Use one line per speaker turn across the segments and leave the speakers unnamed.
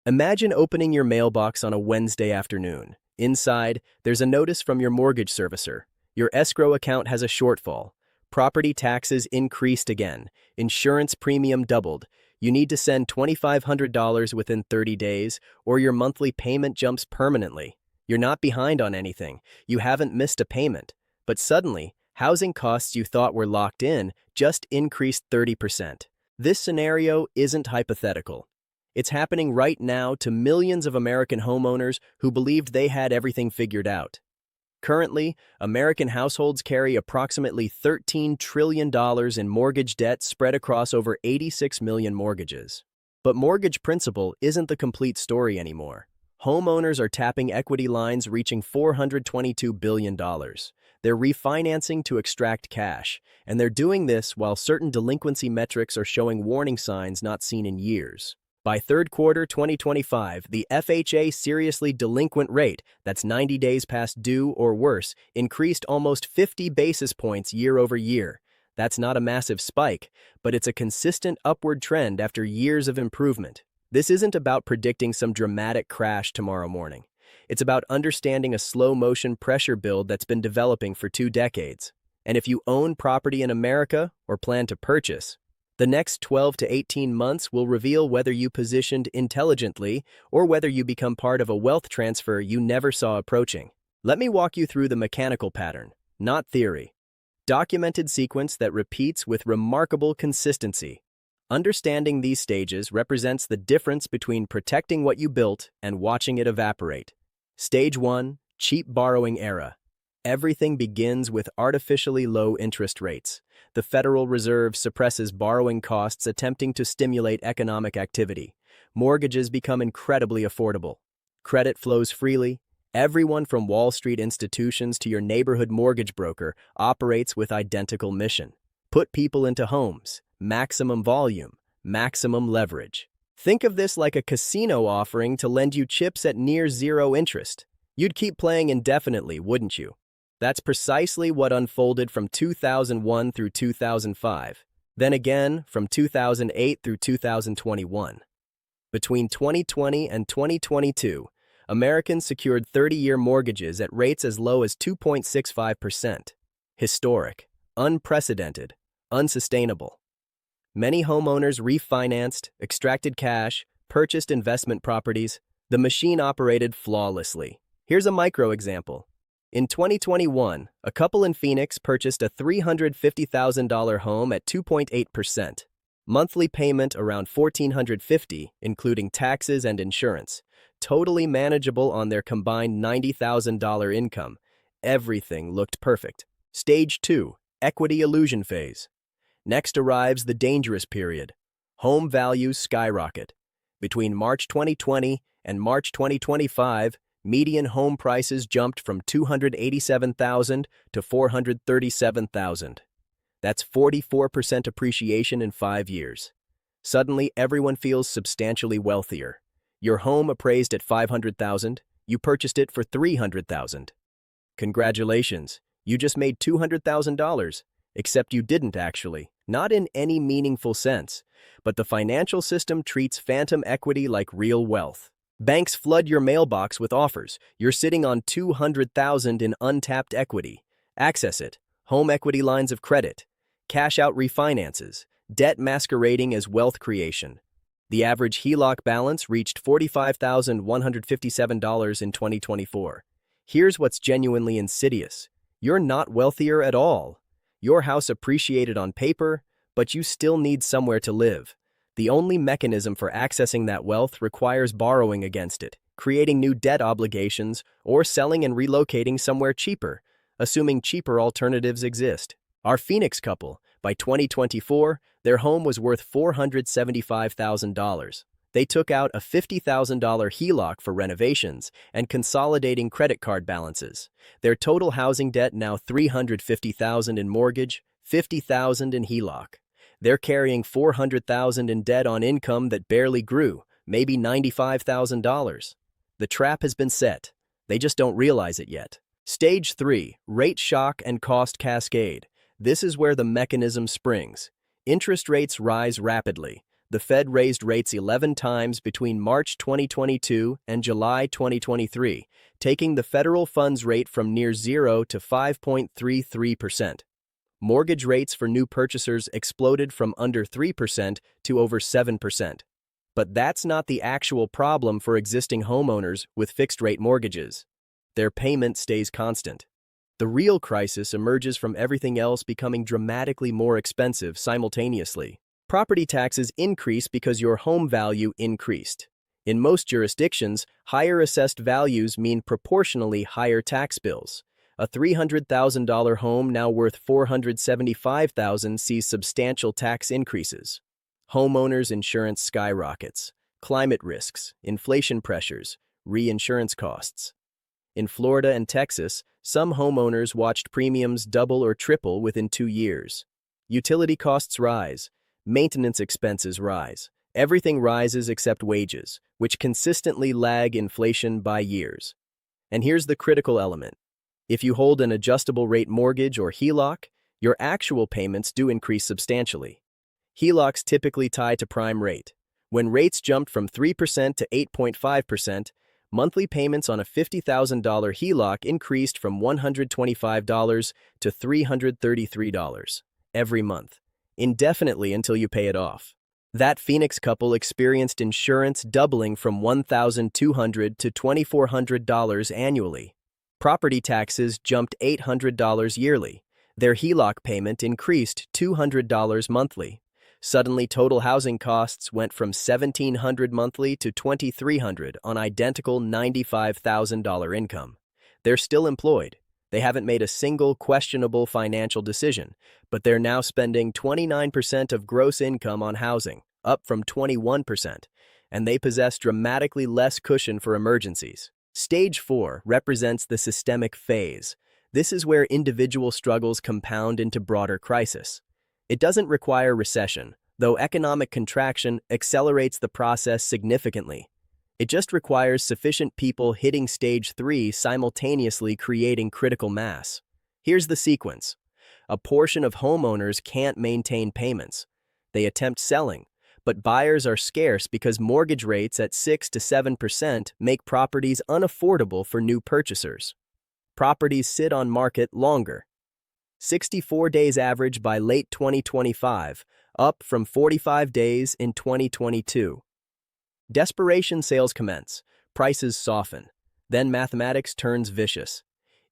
Imagine opening your mailbox on a Wednesday afternoon. Inside, there's a notice from your mortgage servicer. Your escrow account has a shortfall. Property taxes increased again. Insurance premium doubled. You need to send $2,500 within 30 days, or your monthly payment jumps permanently. You're not behind on anything. You haven't missed a payment. But suddenly, housing costs you thought were locked in just increased 30%. This scenario isn't hypothetical. It's happening right now to millions of American homeowners who believed they had everything figured out. Currently, American households carry approximately $13 trillion in mortgage debt spread across over 86 million mortgages. But mortgage principal isn't the complete story anymore. Homeowners are tapping equity lines reaching $422 billion. They're refinancing to extract cash, and they're doing this while certain delinquency metrics are showing warning signs not seen in years. By third quarter 2025, the FHA seriously delinquent rate, that's 90 days past due or worse, increased almost 50 basis points year over year. That's not a massive spike, but it's a consistent upward trend after years of improvement. This isn't about predicting some dramatic crash tomorrow morning. It's about understanding a slow-motion pressure build that's been developing for 2 decades. And if you own property in America or plan to purchase, the next 12 to 18 months will reveal whether you positioned intelligently or whether you become part of a wealth transfer you never saw approaching. Let me walk you through the mechanical pattern, not theory. Documented sequence that repeats with remarkable consistency. Understanding these stages represents the difference between protecting what you built and watching it evaporate. Stage 1, cheap borrowing era. Everything begins with artificially low interest rates. The Federal Reserve suppresses borrowing costs, attempting to stimulate economic activity. Mortgages become incredibly affordable. Credit flows freely. Everyone from Wall Street institutions to your neighborhood mortgage broker operates with identical mission. Put people into homes. Maximum volume. Maximum leverage. Think of this like a casino offering to lend you chips at near zero interest. You'd keep playing indefinitely, wouldn't you? That's precisely what unfolded from 2001 through 2005, then again from 2008 through 2021. Between 2020 and 2022, Americans secured 30-year mortgages at rates as low as 2.65%. Historic, unprecedented, unsustainable. Many homeowners refinanced, extracted cash, purchased investment properties. The machine operated flawlessly. Here's a micro example. In 2021, a couple in Phoenix purchased a $350,000 home at 2.8%. Monthly payment around $1,450, including taxes and insurance. Totally manageable on their combined $90,000 income. Everything looked perfect. Stage 2, equity illusion phase. Next arrives the dangerous period. Home values skyrocket. Between March 2020 and March 2025, median home prices jumped from $287,000 to $437,000. That's 44% appreciation in 5 years. Suddenly, everyone feels substantially wealthier. Your home appraised at $500,000, you purchased it for $300,000. Congratulations, you just made $200,000, except you didn't actually, not in any meaningful sense. But the financial system treats phantom equity like real wealth. Banks flood your mailbox with offers. You're sitting on $200,000 in untapped equity. Access it. Home equity lines of credit. Cash out refinances. Debt masquerading as wealth creation. The average HELOC balance reached $45,157 in 2024. Here's what's genuinely insidious. You're not wealthier at all. Your house appreciated on paper, but you still need somewhere to live. The only mechanism for accessing that wealth requires borrowing against it, creating new debt obligations, or selling and relocating somewhere cheaper, assuming cheaper alternatives exist. Our Phoenix couple, by 2024, their home was worth $475,000. They took out a $50,000 HELOC for renovations and consolidating credit card balances. Their total housing debt now $350,000 in mortgage, $50,000 in HELOC. They're carrying $400,000 in debt on income that barely grew, maybe $95,000. The trap has been set. They just don't realize it yet. Stage 3, rate shock and cost cascade. This is where the mechanism springs. Interest rates rise rapidly. The Fed raised rates 11 times between March 2022 and July 2023, taking the federal funds rate from near zero to 5.33%. Mortgage rates for new purchasers exploded from under 3% to over 7%. But that's not the actual problem for existing homeowners with fixed-rate mortgages. Their payment stays constant. The real crisis emerges from everything else becoming dramatically more expensive simultaneously. Property taxes increase because your home value increased. In most jurisdictions, higher assessed values mean proportionally higher tax bills. A $300,000 home now worth $475,000 sees substantial tax increases. Homeowners' insurance skyrockets. Climate risks, inflation pressures, reinsurance costs. In Florida and Texas, some homeowners watched premiums double or triple within 2 years. Utility costs rise. Maintenance expenses rise. Everything rises except wages, which consistently lag inflation by years. And here's the critical element. If you hold an adjustable rate mortgage or HELOC, your actual payments do increase substantially. HELOCs typically tie to prime rate. When rates jumped from 3% to 8.5%, monthly payments on a $50,000 HELOC increased from $125 to $333 every month, indefinitely until you pay it off. That Phoenix couple experienced insurance doubling from $1,200 to $2,400 annually. Property taxes jumped $800 yearly. Their HELOC payment increased $200 monthly. Suddenly, total housing costs went from $1,700 monthly to $2,300 on identical $95,000 income. They're still employed. They haven't made a single questionable financial decision, but they're now spending 29% of gross income on housing, up from 21%, and they possess dramatically less cushion for emergencies. Stage 4 represents the systemic phase. This is where individual struggles compound into broader crisis. It doesn't require recession, though economic contraction accelerates the process significantly. It just requires sufficient people hitting stage 3 simultaneously creating critical mass. Here's the sequence. A portion of homeowners can't maintain payments. They attempt selling, but buyers are scarce because mortgage rates at 6 to 7% make properties unaffordable for new purchasers. Properties sit on market longer. 64 days average by late 2025, up from 45 days in 2022. Desperation sales commence, prices soften, then mathematics turns vicious.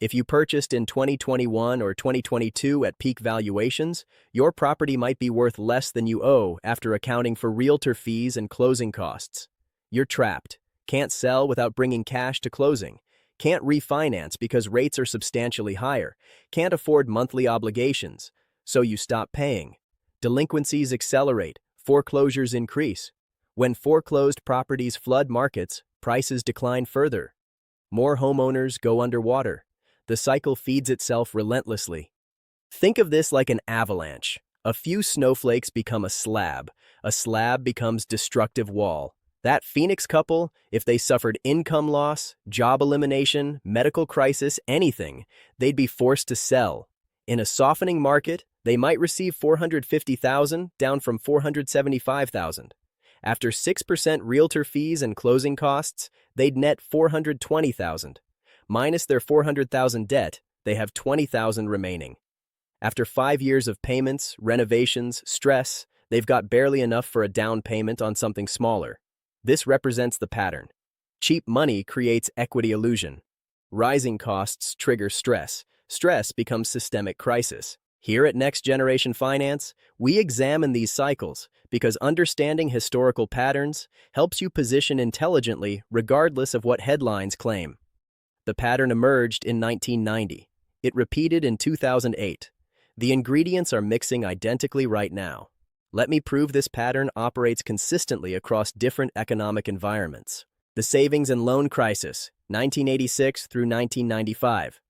If you purchased in 2021 or 2022 at peak valuations, your property might be worth less than you owe after accounting for realtor fees and closing costs. You're trapped, can't sell without bringing cash to closing. Can't refinance because rates are substantially higher, can't afford monthly obligations, so you stop paying. Delinquencies accelerate, foreclosures increase. When foreclosed properties flood markets, prices decline further. More homeowners go underwater. The cycle feeds itself relentlessly. Think of this like an avalanche. A few snowflakes become a slab becomes destructive wall. That Phoenix couple, if they suffered income loss, job elimination, medical crisis, anything, they'd be forced to sell. In a softening market, they might receive $450,000 down from $475,000. After 6% realtor fees and closing costs, they'd net $420,000. Minus their $400,000 debt, they have $20,000 remaining. After 5 years of payments, renovations, stress, they've got barely enough for a down payment on something smaller. This represents the pattern. Cheap money creates equity illusion. Rising costs trigger stress. Stress becomes systemic crisis. Here at Next Generation Finance, we examine these cycles because understanding historical patterns helps you position intelligently regardless of what headlines claim. The pattern emerged in 1990. It repeated in 2008. The ingredients are mixing identically right now. Let me prove this pattern operates consistently across different economic environments. The savings and loan crisis, 1986 through 1995.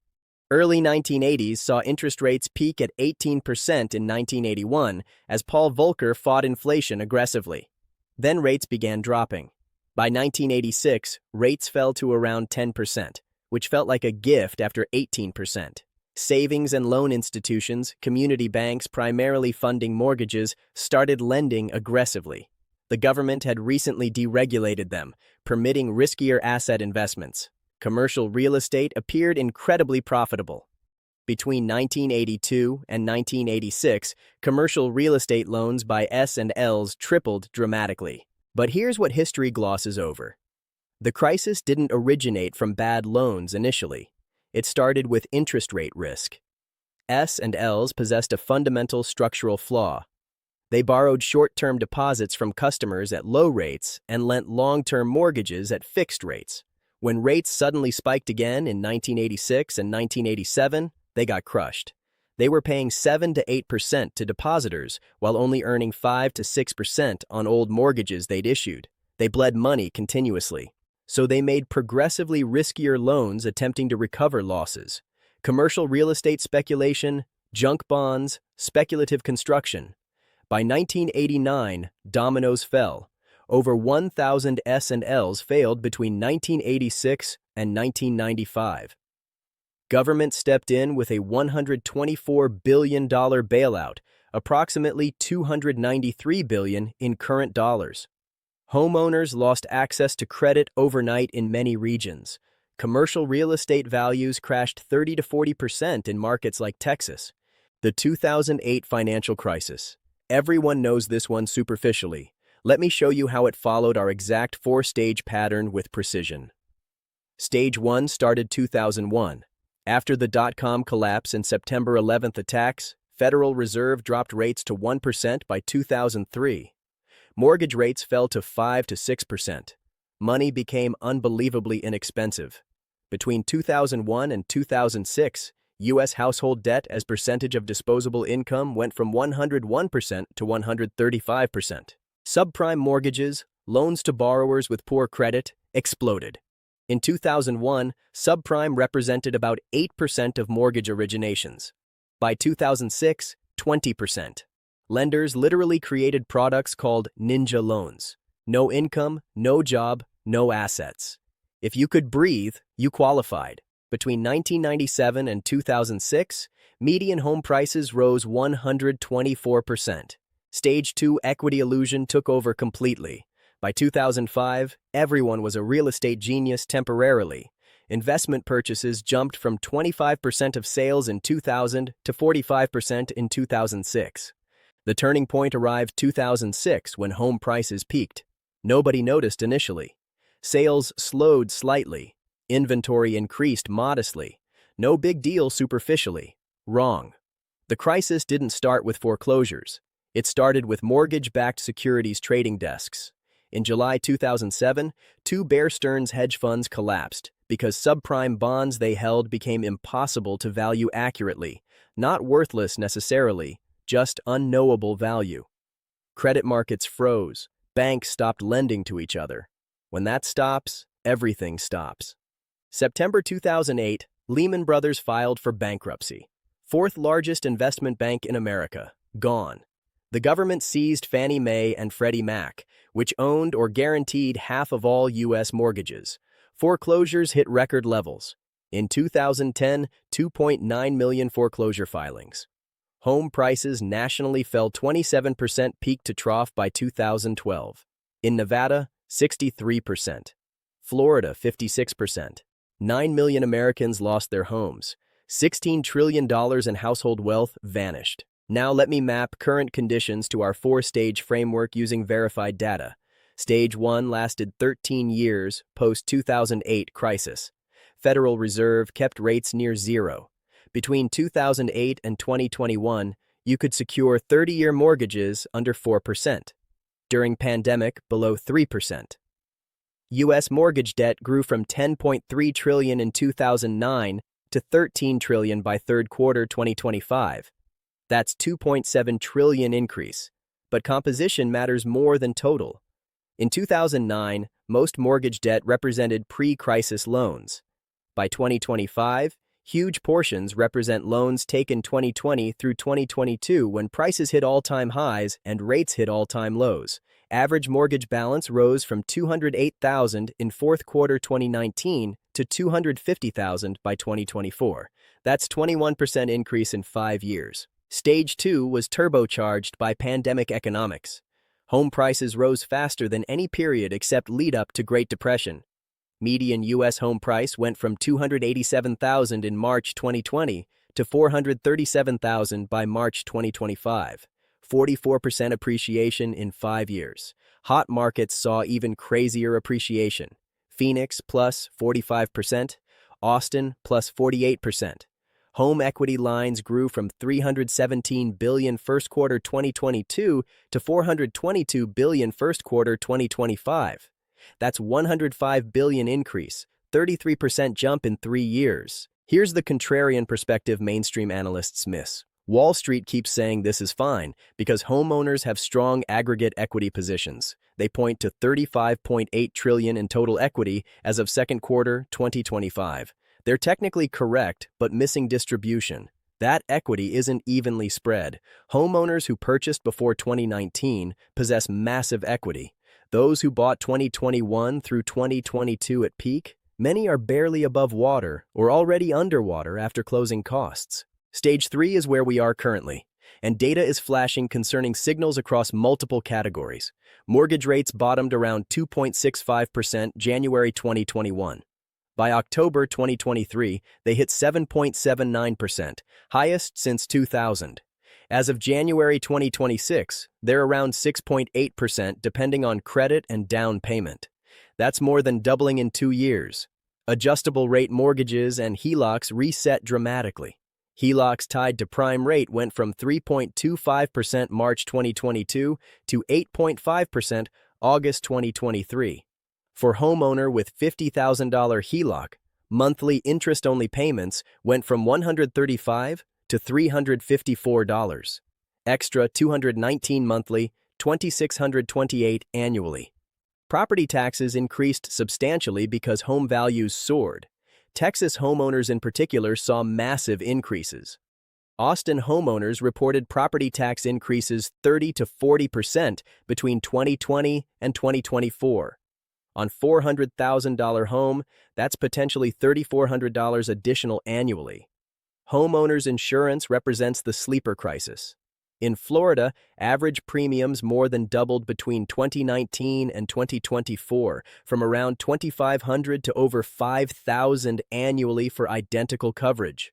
Early 1980s saw interest rates peak at 18% in 1981 as Paul Volcker fought inflation aggressively. Then rates began dropping. By 1986, rates fell to around 10%, which felt like a gift after 18%. Savings and loan institutions, community banks primarily funding mortgages, started lending aggressively. The government had recently deregulated them, permitting riskier asset investments. Commercial real estate appeared incredibly profitable. Between 1982 and 1986, commercial real estate loans by S&Ls tripled dramatically. But here's what history glosses over. The crisis didn't originate from bad loans initially. It started with interest rate risk. S&Ls possessed a fundamental structural flaw. They borrowed short-term deposits from customers at low rates and lent long-term mortgages at fixed rates. When rates suddenly spiked again in 1986 and 1987, they got crushed. They were paying 7 to 8% to depositors while only earning 5 to 6% on old mortgages they'd issued. They bled money continuously. So they made progressively riskier loans attempting to recover losses. Commercial real estate speculation, junk bonds, speculative construction. By 1989, dominoes fell. Over 1,000 S&Ls failed between 1986 and 1995. Government stepped in with a $124 billion bailout, approximately $293 billion in current dollars. Homeowners lost access to credit overnight in many regions. Commercial real estate values crashed 30 to 40% in markets like Texas. The 2008 financial crisis. Everyone knows this one superficially. Let me show you how it followed our exact four-stage pattern with precision. Stage 1 started 2001. After the dot-com collapse and September 11th attacks, Federal Reserve dropped rates to 1% by 2003. Mortgage rates fell to 5 to 6%. Money became unbelievably inexpensive. Between 2001 and 2006, U.S. household debt as percentage of disposable income went from 101% to 135%. Subprime mortgages, loans to borrowers with poor credit, exploded. In 2001, subprime represented about 8% of mortgage originations. By 2006, 20%. Lenders literally created products called ninja loans. No income, no job, no assets. If you could breathe, you qualified. Between 1997 and 2006, median home prices rose 124%. Stage 2 equity illusion took over completely. By 2005, everyone was a real estate genius temporarily. Investment purchases jumped from 25% of sales in 2000 to 45% in 2006. The turning point arrived 2006 when home prices peaked. Nobody noticed initially. Sales slowed slightly. Inventory increased modestly. No big deal superficially. Wrong. The crisis didn't start with foreclosures. It started with mortgage-backed securities trading desks. In July 2007, two Bear Stearns hedge funds collapsed because subprime bonds they held became impossible to value accurately, not worthless necessarily, just unknowable value. Credit markets froze. Banks stopped lending to each other. When that stops, everything stops. September 2008, Lehman Brothers filed for bankruptcy. Fourth largest investment bank in America, gone. The government seized Fannie Mae and Freddie Mac, which owned or guaranteed half of all U.S. mortgages. Foreclosures hit record levels. In 2010, 2.9 million foreclosure filings. Home prices nationally fell 27% peak to trough by 2012. In Nevada, 63%. Florida, 56%. 9 million Americans lost their homes. $16 trillion in household wealth vanished. Now let me map current conditions to our four-stage framework using verified data. Stage 1 lasted 13 years post-2008 crisis. Federal Reserve kept rates near zero. Between 2008 and 2021, you could secure 30-year mortgages under 4%. During pandemic, below 3%. U.S. mortgage debt grew from $10.3 trillion in 2009 to $13 trillion by third quarter 2025. That's $2.7 trillion increase. But composition matters more than total. In 2009, most mortgage debt represented pre-crisis loans. By 2025, huge portions represent loans taken 2020 through 2022 when prices hit all-time highs and rates hit all-time lows. Average mortgage balance rose from $208,000 in fourth quarter 2019 to $250,000 by 2024. That's 21% increase in 5 years. Stage 2 was turbocharged by pandemic economics. Home prices rose faster than any period except lead-up to Great Depression. Median U.S. home price went from $287,000 in March 2020 to $437,000 by March 2025, 44% appreciation in 5 years. Hot markets saw even crazier appreciation. Phoenix plus 45%, Austin plus 48%. Home equity lines grew from $317 billion first quarter 2022 to $422 billion first quarter 2025. That's $105 billion increase, 33% jump in 3 years. Here's the contrarian perspective mainstream analysts miss. Wall Street keeps saying this is fine because homeowners have strong aggregate equity positions. They point to $35.8 trillion in total equity as of second quarter 2025. They're technically correct, but missing distribution. That equity isn't evenly spread. Homeowners who purchased before 2019 possess massive equity. Those who bought 2021 through 2022 at peak, many are barely above water or already underwater after closing costs. Stage 3 is where we are currently, and data is flashing concerning signals across multiple categories. Mortgage rates bottomed around 2.65% January 2021. By October 2023, they hit 7.79%, highest since 2000. As of January 2026, they're around 6.8% depending on credit and down payment. That's more than doubling in 2 years. Adjustable rate mortgages and HELOCs reset dramatically. HELOCs tied to prime rate went from 3.25% March 2022 to 8.5% August 2023. For homeowner with $50,000 HELOC, monthly interest-only payments went from $135 to $354. Extra $219 monthly, $2,628 annually. Property taxes increased substantially because home values soared. Texas homeowners in particular saw massive increases. Austin homeowners reported property tax increases 30 to 40% between 2020 and 2024. On $400,000 home, that's potentially $3,400 additional annually. Homeowners insurance represents the sleeper crisis. In Florida, average premiums more than doubled between 2019 and 2024, from around $2,500 to over $5,000 annually for identical coverage.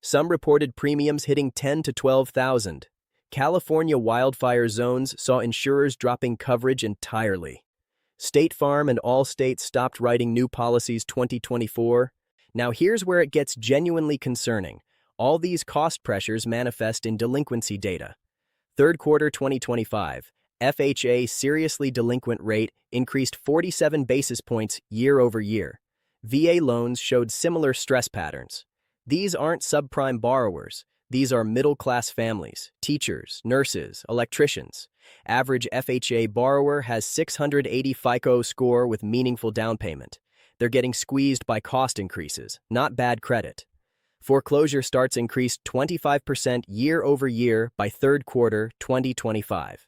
Some reported premiums hitting $10,000 to $12,000. California wildfire zones saw insurers dropping coverage entirely. State Farm and Allstate stopped writing new policies 2024. Now here's where it gets genuinely concerning. All these cost pressures manifest in delinquency data. Third quarter 2025, FHA seriously delinquent rate increased 47 basis points year over year. VA loans showed similar stress patterns. These aren't subprime borrowers. These are middle-class families, teachers, nurses, electricians. Average FHA borrower has 680 FICO score with meaningful down payment. They're getting squeezed by cost increases, not bad credit. Foreclosure starts increased 25% year over year by third quarter 2025.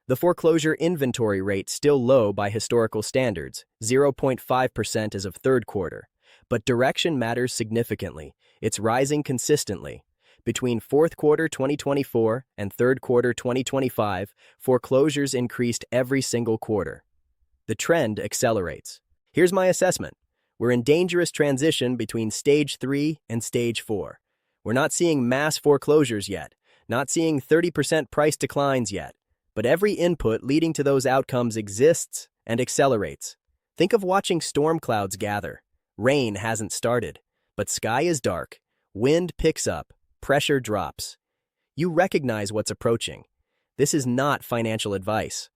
The foreclosure inventory rate still low by historical standards, 0.5% as of third quarter. But direction matters significantly. It's rising consistently. Between fourth quarter 2024 and third quarter 2025, foreclosures increased every single quarter. The trend accelerates. Here's my assessment. We're in dangerous transition between stage 3 and stage 4. We're not seeing mass foreclosures yet, not seeing 30% price declines yet, but every input leading to those outcomes exists and accelerates. Think of watching storm clouds gather. Rain hasn't started, but sky is dark, wind picks up, pressure drops. You recognize what's approaching. This is not financial advice.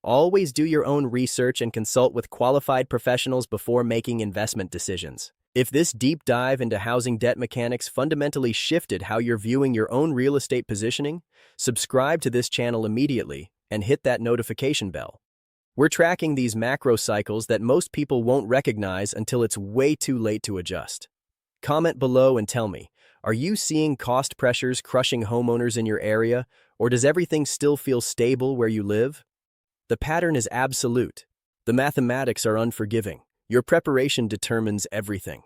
Always do your own research and consult with qualified professionals before making investment decisions. If this deep dive into housing debt mechanics fundamentally shifted how you're viewing your own real estate positioning, subscribe to this channel immediately and hit that notification bell. We're tracking these macro cycles that most people won't recognize until it's way too late to adjust. Comment below and tell me, are you seeing cost pressures crushing homeowners in your area, or does everything still feel stable where you live? The pattern is absolute. The mathematics are unforgiving. Your preparation determines everything.